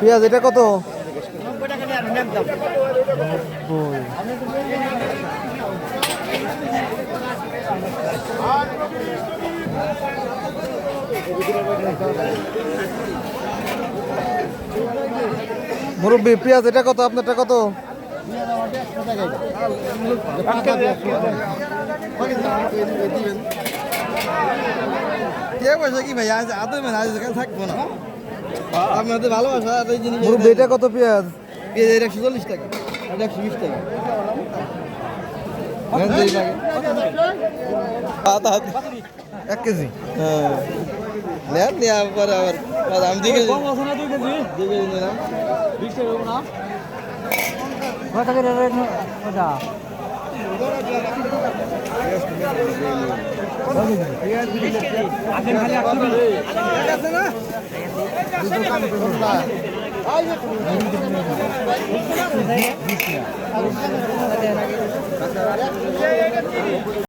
পেঁয়াজ এটা কত? 90 টাকা নিয়ে আর নেন দাম। 90। মুরব্বী পেঁয়াজ এটা কত? আপনারটা কত? কে পয়সা কি ভাই আজ আদৌ মানে আজ থাকবো না আপনাদের ভালোবাসা আর এই জিনিস মুরব্বী এটা কত পেঁয়াজ? পেঁয়াজ 140 টাকা আর 120 টাকা এক কেজি। হ্যাঁ নেন নিয়ে আবার আমি 2 কেজি 2 কেজি নিলাম 20 টাকা না কত করে রেট ওটা? আপনি খালি 800 আছে না টাকা